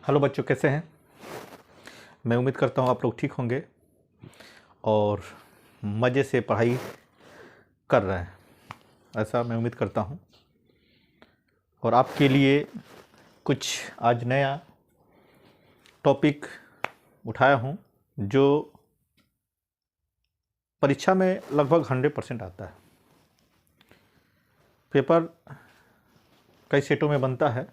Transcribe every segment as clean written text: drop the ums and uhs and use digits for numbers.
Hello बच्चों, कैसे हैं। मैं उम्मीद करता हूँ आप लोग ठीक होंगे और मज़े से पढ़ाई कर रहे हैं, ऐसा मैं उम्मीद करता हूँ। और आपके लिए कुछ आज नया टॉपिक उठाया हूँ जो परीक्षा में लगभग 100% आता है। पेपर कई सेटों में बनता है,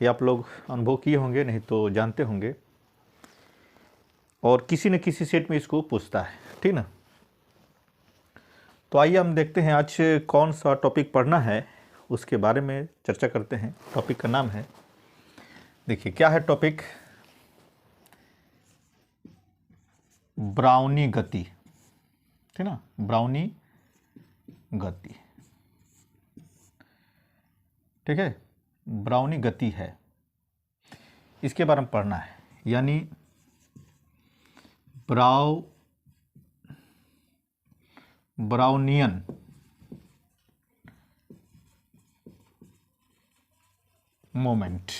ये आप लोग अनुभव किए होंगे, नहीं तो जानते होंगे, और किसी न किसी सेट में इसको पूछता है, ठीक ना। तो आइए हम देखते हैं आज कौन सा टॉपिक पढ़ना है, उसके बारे में चर्चा करते हैं। टॉपिक का नाम है, देखिए क्या है टॉपिक, ब्राउनी गति, ठीक ना, ब्राउनी गति, ठीक है, ब्राउनी गति है, इसके बारे में पढ़ना है। यानी ब्राउनियन मोमेंट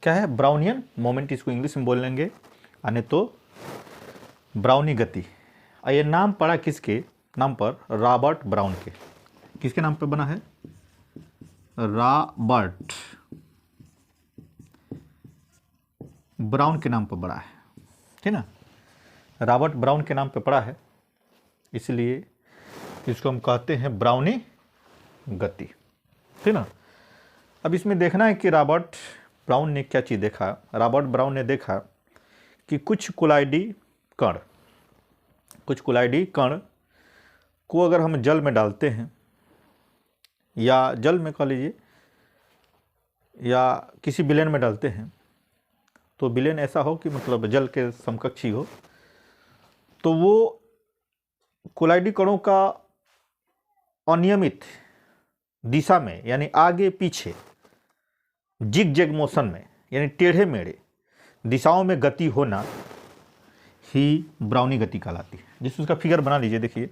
क्या है, ब्राउनियन मोमेंट, इसको इंग्लिश में बोल लेंगे, यानी तो ब्राउनी गति। और ये नाम पड़ा किसके नाम पर, रॉबर्ट ब्राउन के। किसके नाम पर बना है, रॉबर्ट ब्राउन के नाम पर पड़ा है, ठीक ना, रॉबर्ट ब्राउन के नाम पे पड़ा है, इसलिए इसको हम कहते हैं ब्राउनी गति, ठीक ना। अब इसमें देखना है कि रॉबर्ट ब्राउन ने क्या चीज़ देखा। रॉबर्ट ब्राउन ने देखा कि कुछ कोलाइडी कण को अगर हम जल में डालते हैं, या जल में कह लीजिए, या किसी विलेन में डालते हैं, तो विलेन ऐसा हो कि मतलब जल के समकक्षी हो, तो वो कोलाइडी कणों का अनियमित दिशा में, यानी आगे पीछे, जिग जैग मोशन में, यानी टेढ़े मेढ़े दिशाओं में गति होना ही ब्राउनी गति कहलाती है। जिस उसका फिगर बना लीजिए, देखिए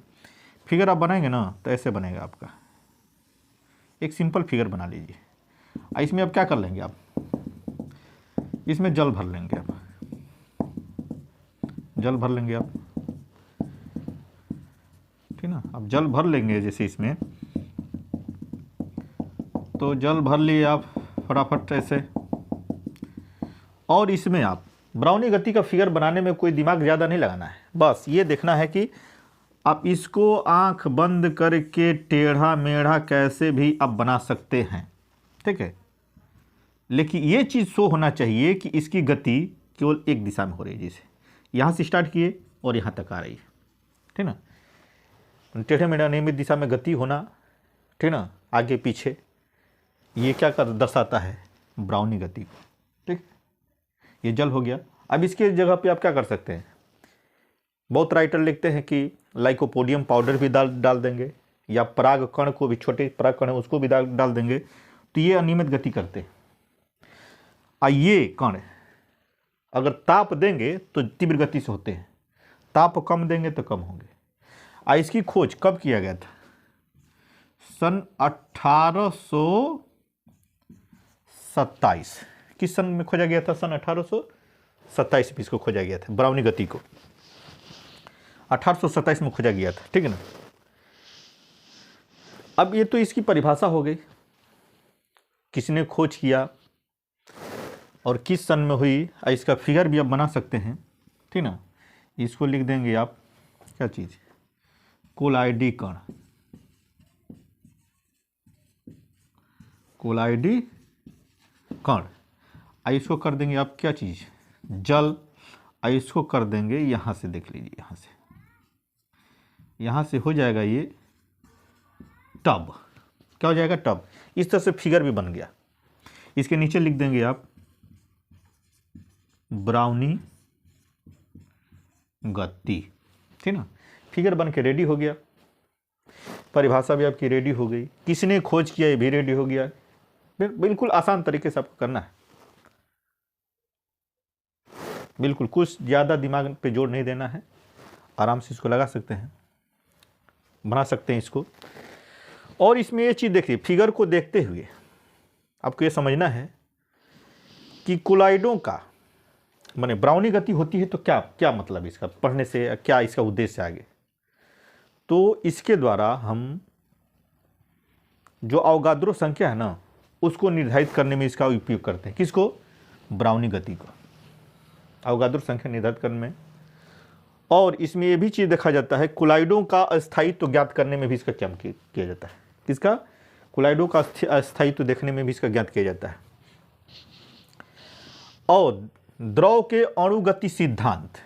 फिगर आप बनाएंगे ना तो ऐसे बनेगा आपका, एक सिंपल फिगर बना लीजिए। इसमें आप क्या कर लेंगे, आप इसमें जल भर लेंगे, आप जल भर लेंगे आप, ठीक ना। अब जल भर लेंगे जैसे इसमें, तो जल भर लिए आप फटाफट ऐसे, और इसमें आप ब्राउनी गति का फिगर बनाने में कोई दिमाग ज़्यादा नहीं लगाना है, बस ये देखना है कि आप इसको आंख बंद करके टेढ़ा मेढ़ा कैसे भी आप बना सकते हैं, ठीक है। लेकिन ये चीज़ शो होना चाहिए कि इसकी गति केवल एक दिशा में हो रही है, जैसे यहाँ से स्टार्ट किए और यहाँ तक आ रही है, ठीक ना। टेढ़े मेढ़े अनियमित दिशा में गति होना, ठीक ना, आगे पीछे, ये क्या कर दर्शाता है, ब्राउनी गति को, ठीक। ये जल हो गया। अब इसके जगह पे आप क्या कर सकते हैं, बहुत राइटर लिखते हैं कि लाइकोपोडियम पाउडर भी डाल देंगे, या पराग कण को भी, छोटे पराग कण है उसको भी डाल देंगे, तो ये अनियमित गति करते हैं। ये कण अगर ताप देंगे तो तीव्र गति से होते हैं, ताप कम देंगे तो कम होंगे। इसकी खोज कब किया गया था, सन 1827। किस सन में खोजा गया था, सन 1827 में इसको खोजा गया था, ब्राउनी गति को 1827 में खोजा गया था, ठीक है ना। अब ये तो इसकी परिभाषा हो गई, किसने खोज किया और किस सन में हुई। इसका फिगर भी आप बना सकते हैं, ठीक ना। इसको लिख देंगे आप, क्या चीज़, कोलाइडी कण, कोलाइडी कण। इसको कर देंगे आप क्या चीज़, जल। इसको कर देंगे यहाँ से, देख लीजिए यहाँ से हो जाएगा ये टब। क्या हो जाएगा, टब। इस तरह से फिगर भी बन गया। इसके नीचे लिख देंगे आप ब्राउनी गति, ठीक ना। फिगर बन के रेडी हो गया, परिभाषा भी आपकी रेडी हो गई, किसने खोज किया ये भी रेडी हो गया। बिल्कुल आसान तरीके से आपको करना है, बिल्कुल कुछ ज़्यादा दिमाग पे जोर नहीं देना है, आराम से इसको लगा सकते हैं, बना सकते हैं इसको। और इसमें ये चीज़ देखिए, फिगर को देखते हुए आपको ये समझना है कि कोलाइडों का माने ब्राउनी गति होती है तो क्या क्या मतलब इसका, पढ़ने से क्या इसका उद्देश्य आगे। तो इसके द्वारा हम जो अवगाद्रो संख्या है ना उसको निर्धारित करने में इसका उपयोग करते हैं। किसको? ब्राउनी गति को अवगाद्रो संख्या निर्धारित करने में। और इसमें यह भी चीज़ देखा जाता है कोलाइडों का अस्थायित्व ज्ञात करने में भी इसका क्या किया जाता है। किसका? कोलाइडों का अस्थायित्व देखने में भी इसका ज्ञात किया जाता है। और द्रव के अणुगति सिद्धांत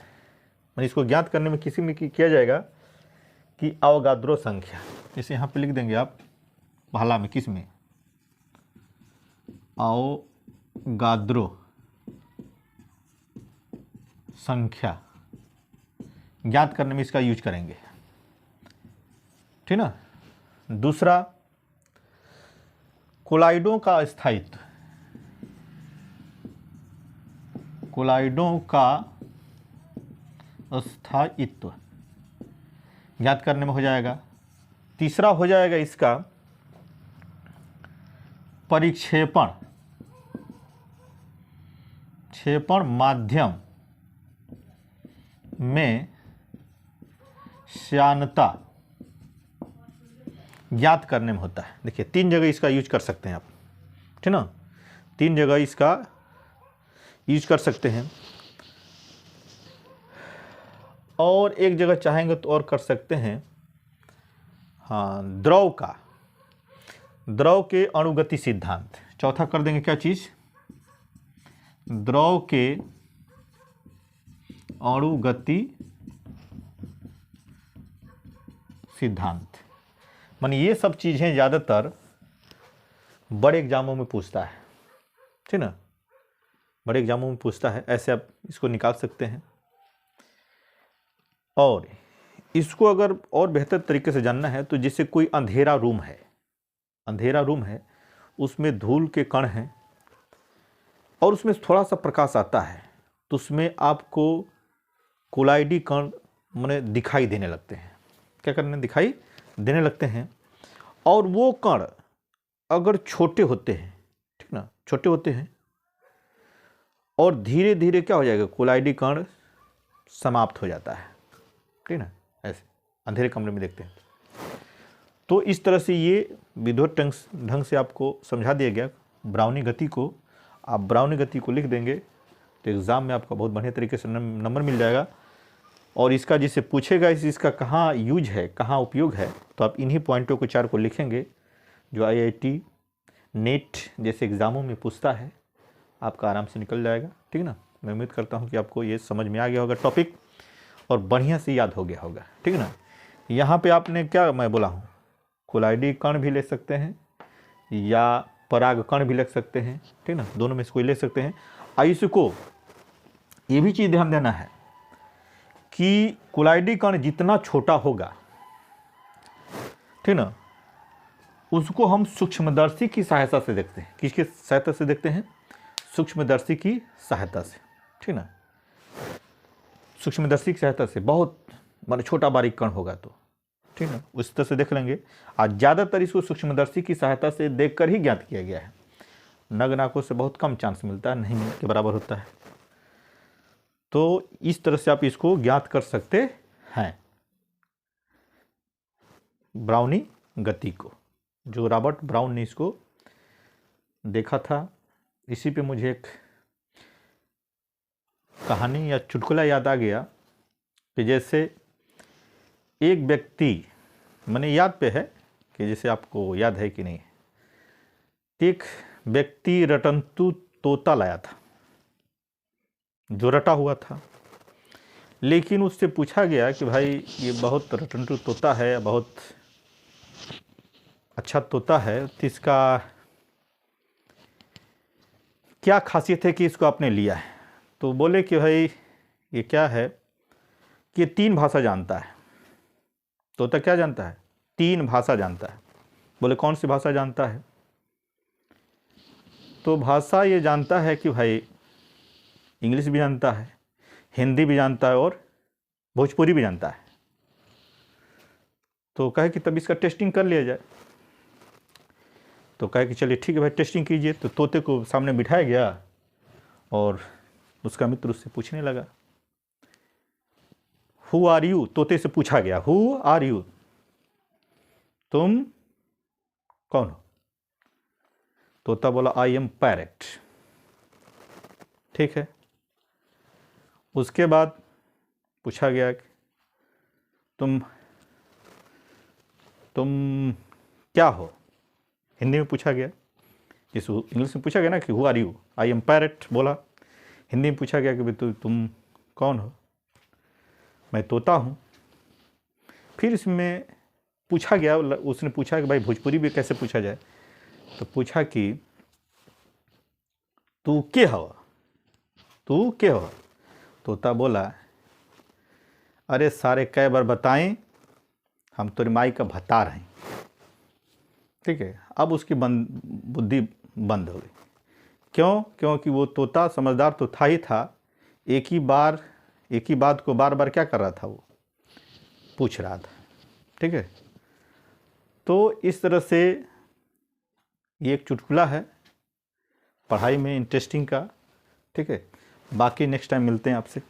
इसको ज्ञात करने में किसी में किया जाएगा कि अवगाद्रो संख्या, इसे यहाँ पे लिख देंगे आप पहला में, किस में? अवगाद्रो संख्या ज्ञात करने में इसका यूज करेंगे, ठीक ना। दूसरा, कोलाइडों का अस्थायित्व, कोलाइडों का अस्थायित्व ज्ञात करने में हो जाएगा। तीसरा हो जाएगा इसका परिक्षेपण, क्षेपण माध्यम में श्यानता ज्ञात करने में होता है। देखिए 3 जगह इसका यूज कर सकते हैं आप, ठीक ना, 3 जगह इसका यूज कर सकते हैं। और एक जगह चाहेंगे तो और कर सकते हैं, हाँ, द्रव के अणुगति सिद्धांत। चौथा कर देंगे क्या चीज? द्रव के अणुगति सिद्धांत। माने ये सब चीजें ज़्यादातर बड़े एग्जामों में पूछता है, ठीक ना, बड़े एग्जामों में पूछता है, ऐसे आप इसको निकाल सकते हैं। और इसको अगर और बेहतर तरीके से जानना है तो जैसे कोई अंधेरा रूम है, उसमें धूल के कण हैं और उसमें थोड़ा सा प्रकाश आता है तो उसमें आपको कोलाइडी कण माने दिखाई देने लगते हैं। क्या करने? दिखाई देने लगते हैं। और वो कण अगर छोटे होते हैं, ठीक ना, छोटे होते हैं और धीरे धीरे क्या हो जाएगा, कोलाइडी कण समाप्त हो जाता है, ठीक ना, ऐसे अंधेरे कमरे में देखते हैं। तो इस तरह से ये विधिवत ढंग से आपको समझा दिया गया ब्राउनी गति को। आप ब्राउनी गति को लिख देंगे तो एग्ज़ाम में आपका बहुत बढ़िया तरीके से नंबर मिल जाएगा। और इसका जिससे पूछेगा इसका कहाँ यूज है, कहाँ उपयोग है, तो आप इन्हीं पॉइंटों को 4 को लिखेंगे जो IIT नेट जैसे एग्ज़ामों में पूछता है, आपका आराम से निकल जाएगा, ठीक ना। मैं उम्मीद करता हूँ कि आपको ये समझ में आ गया होगा टॉपिक और बढ़िया से याद हो गया होगा, ठीक ना। यहाँ पे आपने क्या मैं बोला हूँ, कोलाइडी कण भी ले सकते हैं या पराग कण भी ले सकते हैं, ठीक ना, दोनों में से कोई ले सकते हैं। इसको ये भी चीज़ ध्यान देना है कि कोलाइडी कण जितना छोटा होगा, ठीक ना, उसको हम सूक्ष्मदर्शी की सहायता से देखते हैं। किसकी सहायता से देखते हैं? सूक्ष्मदर्शी की सहायता से, ठीक ना, सूक्ष्मदर्शी की सहायता से। बहुत माने छोटा बारीक कण होगा तो, ठीक ना, उस तरह से देख लेंगे। आज ज़्यादातर इसको सूक्ष्मदर्शी की सहायता से देखकर ही ज्ञात किया गया है। नग नाकों से बहुत कम चांस मिलता है, नहीं के बराबर होता है। तो इस तरह से आप इसको ज्ञात कर सकते हैं ब्राउनी गति को, जो रॉबर्ट ब्राउन ने इसको देखा था। इसी पे मुझे एक कहानी या चुटकुला याद आ गया कि जैसे एक व्यक्ति, मैंने याद पे है कि जैसे आपको याद है कि नहीं, एक व्यक्ति रटंतु तोता लाया था जो रटा हुआ था, लेकिन उससे पूछा गया कि भाई ये बहुत रटंतु तोता है, बहुत अच्छा तोता है, तो इसका क्या खासियत है कि इसको आपने लिया है? तो बोले कि भाई ये क्या है कि 3 भाषा जानता है। तोता क्या जानता है? 3 भाषा जानता है। बोले कौन सी भाषा जानता है? तो भाषा ये जानता है कि भाई इंग्लिश भी जानता है, हिंदी भी जानता है और भोजपुरी भी जानता है। तो कहे कि तब इसका टेस्टिंग कर लिया जाए। तो कहे कि चलिए ठीक है भाई टेस्टिंग कीजिए। तो तोते को सामने बिठाया गया और उसका मित्र उससे पूछने लगा, हु आर यू, तोते से पूछा गया, हु आर यू, तुम कौन हो? तोता बोला, आई एम पैरेट। ठीक है। उसके बाद पूछा गया कि तुम क्या हो? हिंदी में पूछा गया, जिस इंग्लिश में पूछा गया ना कि who are you, I am parrot बोला, हिंदी में पूछा गया कि भाई तुम कौन हो? मैं तोता हूँ। फिर इसमें पूछा गया, उसने पूछा कि भाई भोजपुरी में कैसे पूछा जाए, तो पूछा कि तू के हवा, तू के हवा? तोता बोला, अरे सारे कै बार बताएं, हम तोरी माई का भतार हैं। ठीक है। अब उसकी बुद्धि बंद हो गई। क्यों? क्योंकि वो तोता समझदार तो था ही था, एक ही बात को बार बार क्या कर रहा था, वो पूछ रहा था। ठीक है। तो इस तरह से ये एक चुटकुला है पढ़ाई में इंटरेस्टिंग का। ठीक है। बाकी नेक्स्ट टाइम मिलते हैं आपसे।